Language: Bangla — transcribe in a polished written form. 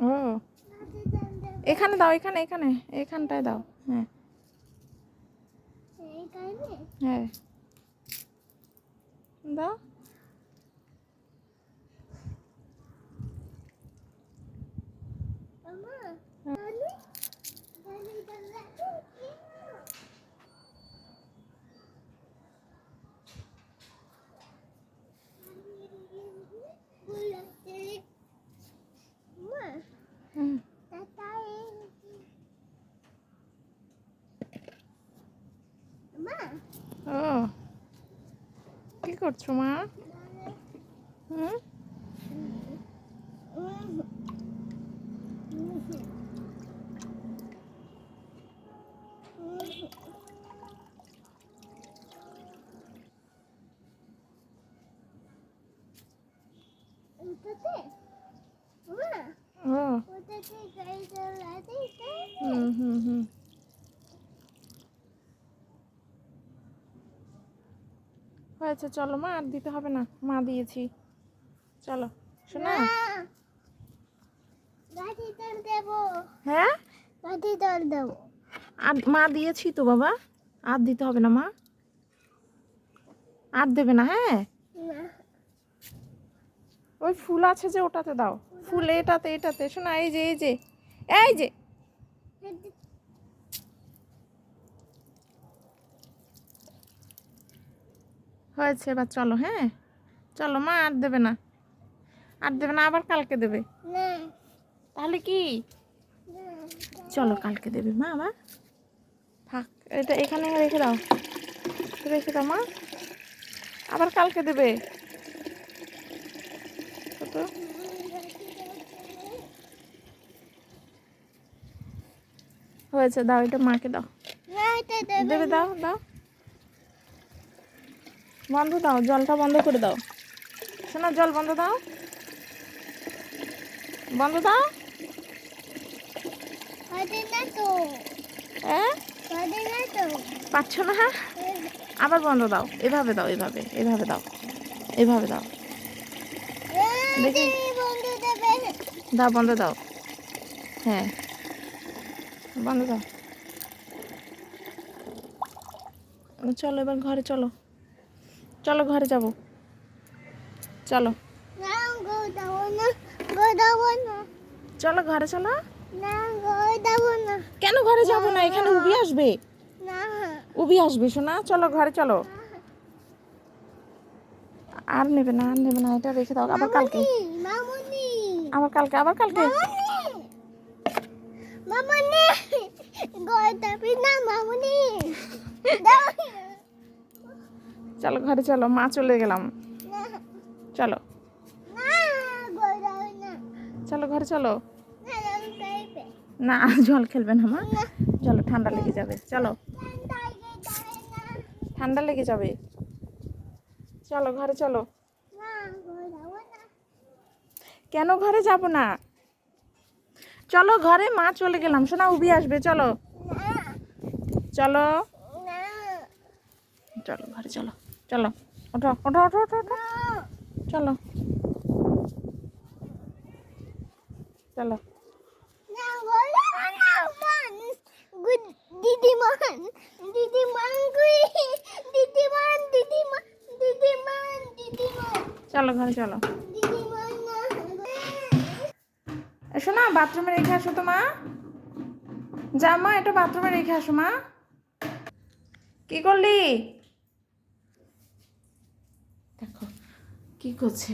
ও এখানে দাও, এখানে এখানে এখানটায় দাও। হ্যাঁ হ্যাঁ দাও। হুম। ও কি করছো মা? হুম ও হুম হুম হুম হয়েছে, চলো মা, আর দিতে হবে না, মা দিয়েছি। চলো শোনা। হ্যাঁ আর মা দিয়েছি তো বাবা, আর দিতে হবে না মা, আর দেবে না। হ্যাঁ ওই ফুল আছে যে ওটাতে দাও, ফুল এটাতে এটাতে শোনা, এই যে এই যে এই যে হয়েছে। এবার চলো, হ্যাঁ চলো মা, আর দেবে না, আর দেবে না, আবার কালকে দেবে। তাহলে কি? চলো কালকে দেবে মা আবার। থাক, এটা এখানে রেখে দাও, রেখে দাও মা, আবার কালকে দেবে। তো হয়েছে, দাও এটা মাকে দাও, দেবে, দাও দাও, বন্ধ দাও, জলটা বন্ধ করে দাও শোনা, জল বন্ধ দাও, বন্ধ দাও। পাচ্ছ না? আবার বন্ধ দাও, এভাবে দাও, এভাবে এভাবে দাও, এভাবে দাও, দেখি দাও, বন্ধ দাও, হ্যাঁ বন্ধ দাও। চলো এবার ঘরে চলো, চলো ঘরে যাবো, চলো চলো ঘরে চলো। কেন ঘরে যাবো না? এখানে উবি আসবে, উবি আসবে শোনা, চলো ঘরে চলো। আর নেবে না, আর নেবে না, এটা রেখে দাও, আবার কালকে, আবার কালকে, আবার কালকে। চলো ঘরে চলো, মা চলে গেলাম, চলো চলো ঘরে চলো। না জল খেলবে না মা, চলো ঠান্ডা লেগে যাবে, চলো ঠান্ডা লেগে যাবে, চলো ঘরে চলো। কেন ঘরে যাব না? চলো ঘরে, মা চলে গেলাম শোনা, উবি আসবে, চলো চলো চলো ঘরে চলো, চলো ওঠো ওঠো ওঠো ওঠো ওঠো, চলো চলো। চলো ঘরে চলো, এসো না, বাথরুমে রেখে আসো তো মা, যা মা, এটা বাথরুমে রেখে আসো মা। কি করলি? দেখো কি করছে।